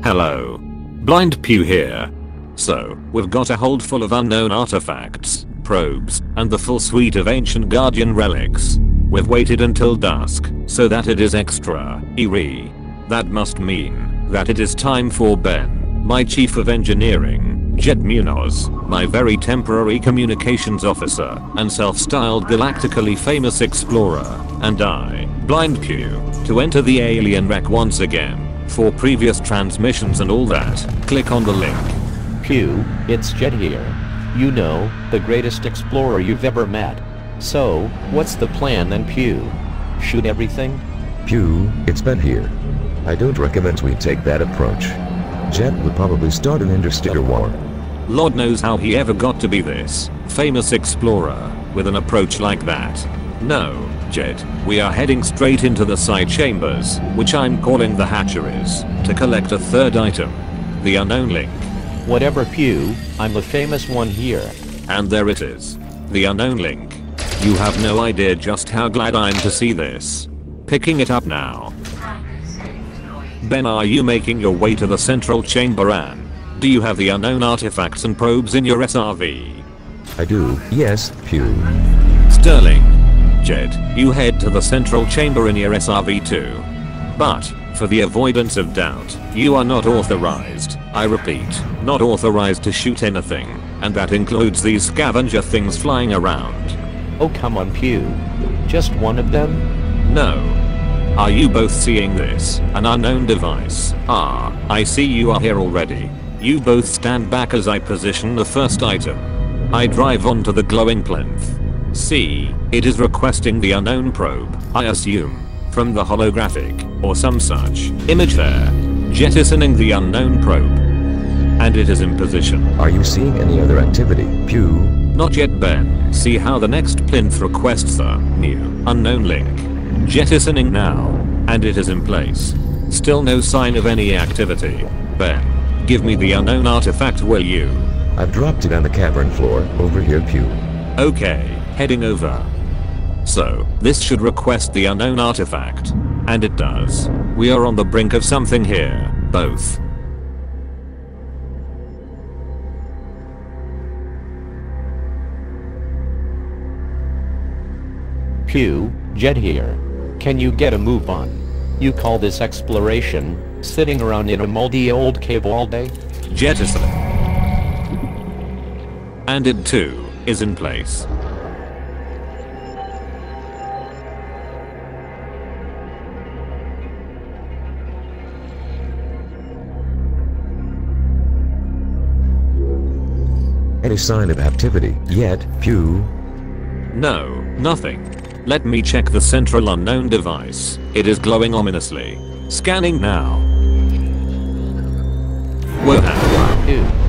Hello. Blind Pew here. So, we've got a hold full of unknown artifacts, probes, and the full suite of ancient Guardian relics. We've waited until dusk, so that it is extra eerie. That must mean that it is time for Ben, my chief of engineering, Jet Munoz, my very temporary communications officer, and self-styled galactically famous explorer, and I, Blind Pew, to enter the alien wreck once again. For previous transmissions and all that, click on the link. Pew, it's Jet here. You know, the greatest explorer you've ever met. So, what's the plan then, Pew? Shoot everything? Pew, it's Ben here. I don't recommend we take that approach. Jet would probably start an interstellar war. Lord knows how he ever got to be this famous explorer with an approach like that. No, Jet, we are heading straight into the side chambers, which I'm calling the hatcheries, to collect a third item. The unknown link. Whatever, Pew, I'm the famous one here. And there it is. The unknown link. You have no idea just how glad I'm to see this. Picking it up now. Ben, are you making your way to the central chamber, and do you have the unknown artifacts and probes in your SRV? I do, yes, Pew. Sterling. Jet, you head to the central chamber in your SRV too. But, for the avoidance of doubt, you are not authorized, I repeat, not authorized to shoot anything, and that includes these scavenger things flying around. Oh come on, Pew. Just one of them? No. Are you both seeing this? An unknown device. Ah, I see you are here already. You both stand back as I position the first item. I drive onto the glowing plinth. See, it is requesting the unknown probe, I assume, from the holographic, or some such, image there, jettisoning the unknown probe. And it is in position. Are you seeing any other activity, Pew? Not yet, Ben. See how the next plinth requests the new unknown link. Jettisoning now, and it is in place. Still no sign of any activity. Ben, give me the unknown artifact, will you? I've dropped it on the cavern floor, over here, Pew. Okay, heading over. So, this should request the unknown artifact. And it does. We are on the brink of something here, both. Pew, Jet here. Can you get a move on? You call this exploration, sitting around in a moldy old cave all day? Jettison. And it too, is in place. Any sign of activity yet, Pew? No, nothing. Let me check the central unknown device. It is glowing ominously. Scanning now. Whoa. Pew.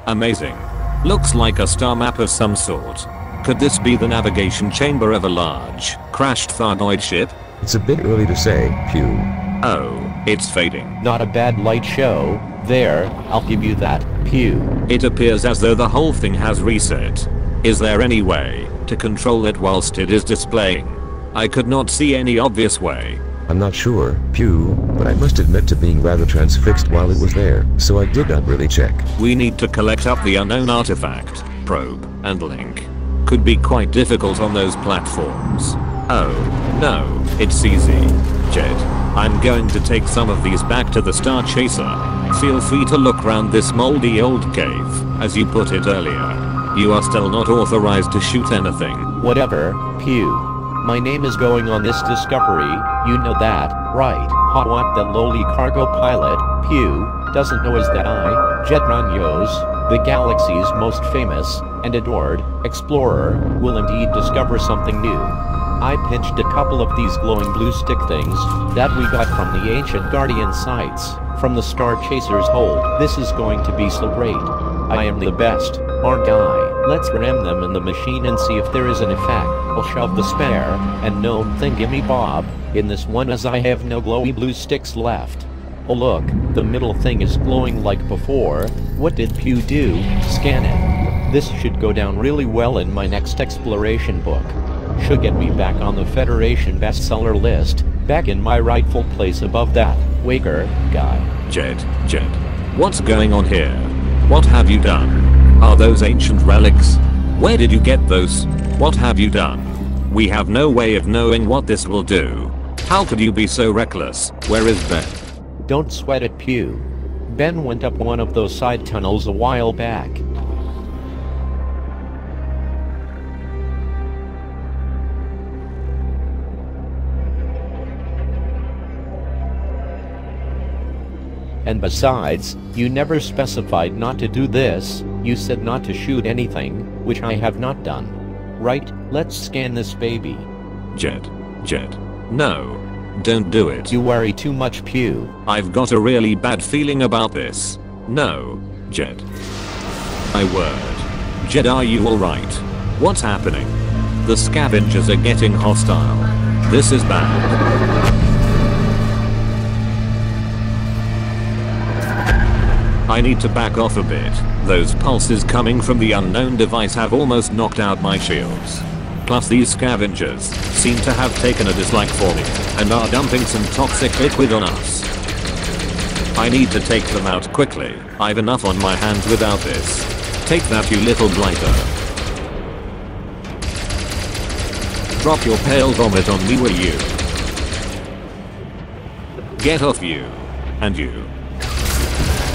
Amazing. Looks like a star map of some sort. Could this be the navigation chamber of a large, crashed Thargoid ship? It's a bit early to say, Pew. Oh, it's fading. Not a bad light show. There, I'll give you that, Pew. It appears as though the whole thing has reset. Is there any way to control it whilst it is displaying? I could not see any obvious way. I'm not sure, Pew, but I must admit to being rather transfixed while it was there, so I did not really check. We need to collect up the unknown artifact, probe, and link. Could be quite difficult on those platforms. Oh, no, it's easy. Jet, I'm going to take some of these back to the Star Chaser. Feel free to look round this moldy old cave, as you put it earlier. You are still not authorized to shoot anything. Whatever, Pew. My name is going on this discovery, you know that, right? Ha, what the lowly cargo pilot, Pew, doesn't know is that I, Jet Ranyos, the galaxy's most famous and adored explorer, will indeed discover something new. I pinched a couple of these glowing blue stick things that we got from the ancient Guardian sites, from the Star Chaser's hold. This is going to be so great. I am the best, aren't I? Let's ram them in the machine and see if there is an effect. I'll shove the spare and gnome thingy-bob in this one as I have no glowy blue sticks left. Oh look, the middle thing is glowing like before. What did Pew do? Scan it. This should go down really well in my next exploration book. Should get me back on the Federation bestseller list, back in my rightful place above that Waker guy. Jet, what's going on here? What have you done? Are those ancient relics? Where did you get those? What have you done? We have no way of knowing what this will do. How could you be so reckless? Where is Ben? Don't sweat it, Pew. Ben went up one of those side tunnels a while back. And besides, you never specified not to do this, you said not to shoot anything, which I have not done. Right, let's scan this baby. Jet, no. Don't do it. You worry too much, Pew. I've got a really bad feeling about this. No, Jet. My word. Jet, are you alright? What's happening? The scavengers are getting hostile. This is bad. I need to back off a bit. Those pulses coming from the unknown device have almost knocked out my shields. Plus these scavengers seem to have taken a dislike for me and are dumping some toxic liquid on us. I need to take them out quickly. I've enough on my hands without this. Take that, you little blighter. Drop your pale vomit on me, will you? Get off, you. And you.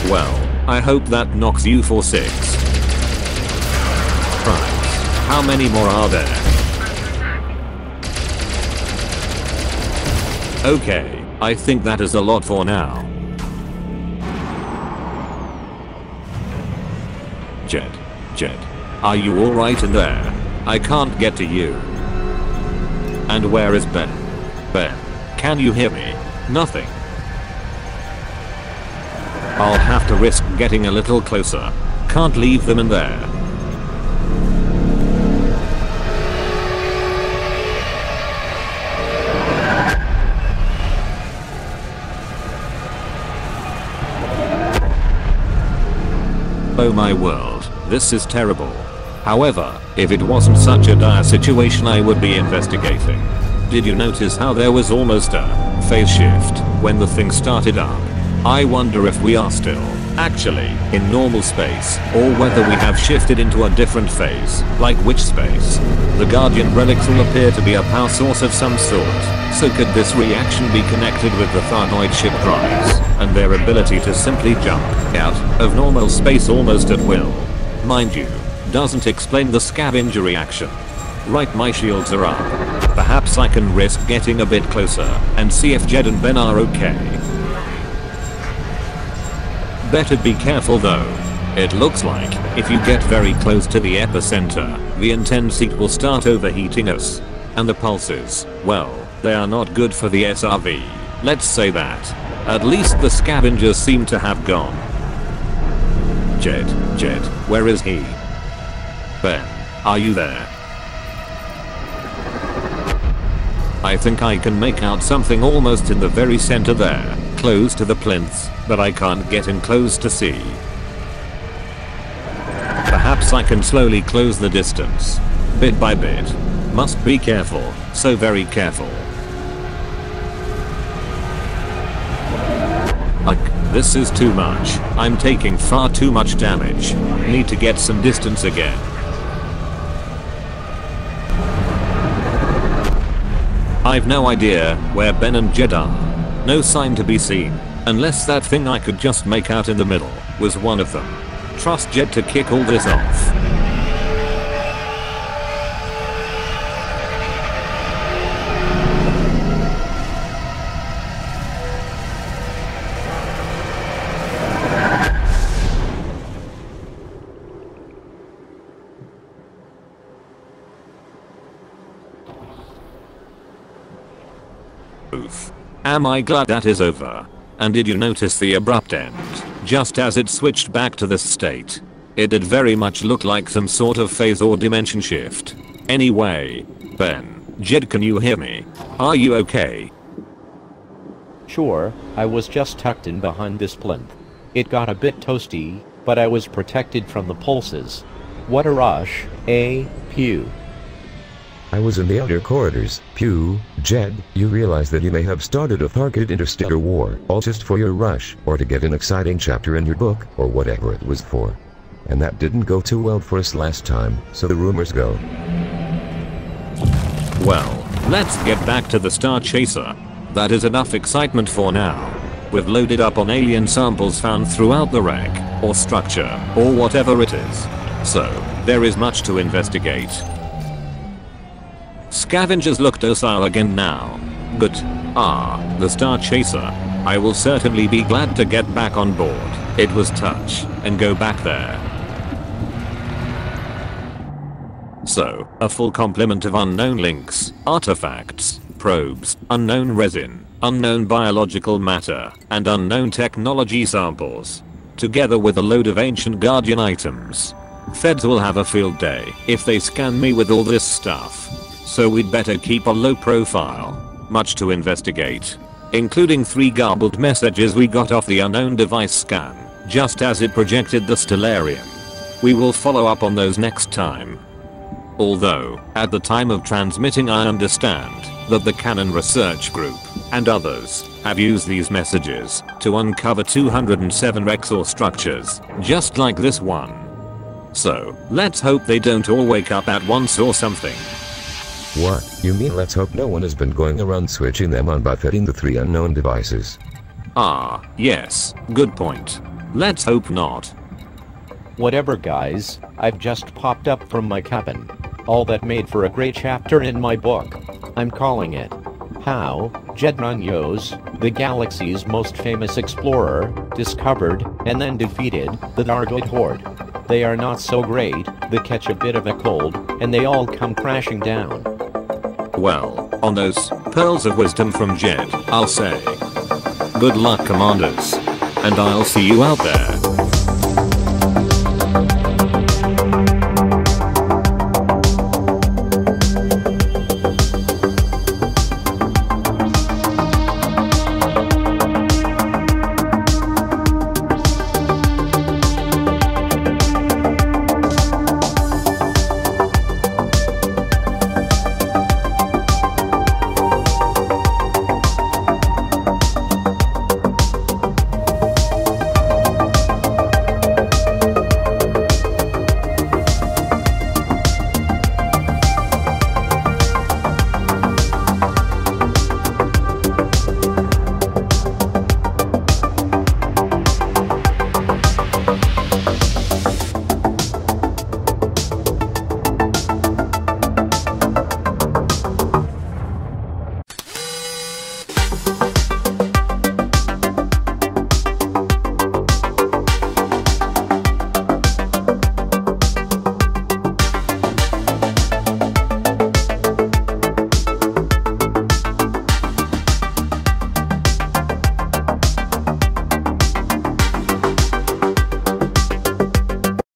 Well, I hope that knocks you for 6. Right. How many more are there? Okay, I think that is a lot for now. Jet, are you alright in there? I can't get to you. And where is Ben? Ben, can you hear me? Nothing. I'll have to risk getting a little closer. Can't leave them in there. Oh my world, this is terrible. However, if it wasn't such a dire situation, I would be investigating. Did you notice how there was almost a phase shift when the thing started up? I wonder if we are still, actually, in normal space, or whether we have shifted into a different phase. Like which space? The Guardian relics will appear to be a power source of some sort, so could this reaction be connected with the Thargoid ship drives, and their ability to simply jump out of normal space almost at will? Mind you, doesn't explain the scavenger reaction. Right, my shields are up. Perhaps I can risk getting a bit closer, and see if Jed and Ben are okay. Better be careful though. It looks like, if you get very close to the epicenter, the intense heat will start overheating us. And the pulses, well, they are not good for the SRV. Let's say that. At least the scavengers seem to have gone. Jed, where is he? Ben, are you there? I think I can make out something almost in the very center there, close to the plinths, but I can't get in close to see. Perhaps I can slowly close the distance. Bit by bit. Must be careful, so very careful. This is too much. I'm taking far too much damage. Need to get some distance again. I've no idea where Ben and Jed are. No sign to be seen, unless that thing I could just make out in the middle was one of them. Trust Jed to kick all this off. 'Ugh, 'Cause this is too much. I'm taking far too much damage. Need to get some distance again. I've no idea where Ben and Jed are. No sign to be seen, unless that thing I could just make out in the middle was one of them. Trust Jed to kick all this off. 'Cause this is too much. I'm taking far too much damage. Need to get some distance again. Am I glad that is over. And did you notice the abrupt end? Just as it switched back to this state. It did very much look like some sort of phase or dimension shift. Anyway, Ben, Jed, can you hear me? Are you okay? Sure, I was just tucked in behind this plinth. It got a bit toasty, but I was protected from the pulses. What a rush, eh, Pew? I was in the outer corridors. Pew, Jed, you realize that you may have started a Thargoid interstellar war, all just for your rush, or to get an exciting chapter in your book, or whatever it was for. And that didn't go too well for us last time, so the rumors go. Well, let's get back to the Star Chaser. That is enough excitement for now. We've loaded up on alien samples found throughout the wreck, or structure, or whatever it is. So, there is much to investigate. Scavengers look docile again now. Good. The Star Chaser. I will certainly be glad to get back on board. It was touch, and go back there. So, a full complement of unknown links, artifacts, probes, unknown resin, unknown biological matter, and unknown technology samples. Together with a load of ancient Guardian items. Feds will have a field day if they scan me with all this stuff. So we'd better keep a low profile. Much to investigate. Including 3 garbled messages we got off the unknown device scan, just as it projected the Stellarium. We will follow up on those next time. Although, at the time of transmitting I understand that the Canon Research Group and others have used these messages to uncover 207 Rexor structures, just like this one. So, let's hope they don't all wake up at once or something. What? You mean let's hope no one has been going around switching them on by fitting the 3 unknown devices? Yes, good point. Let's hope not. Whatever guys, I've just popped up from my cabin. All that made for a great chapter in my book. I'm calling it. How Jed Munoz, the galaxy's most famous explorer, discovered and then defeated the Thargoid horde. They are not so great, they catch a bit of a cold, and they all come crashing down. Well, on those pearls of wisdom from Jed, I'll say, good luck, commanders. And I'll see you out there.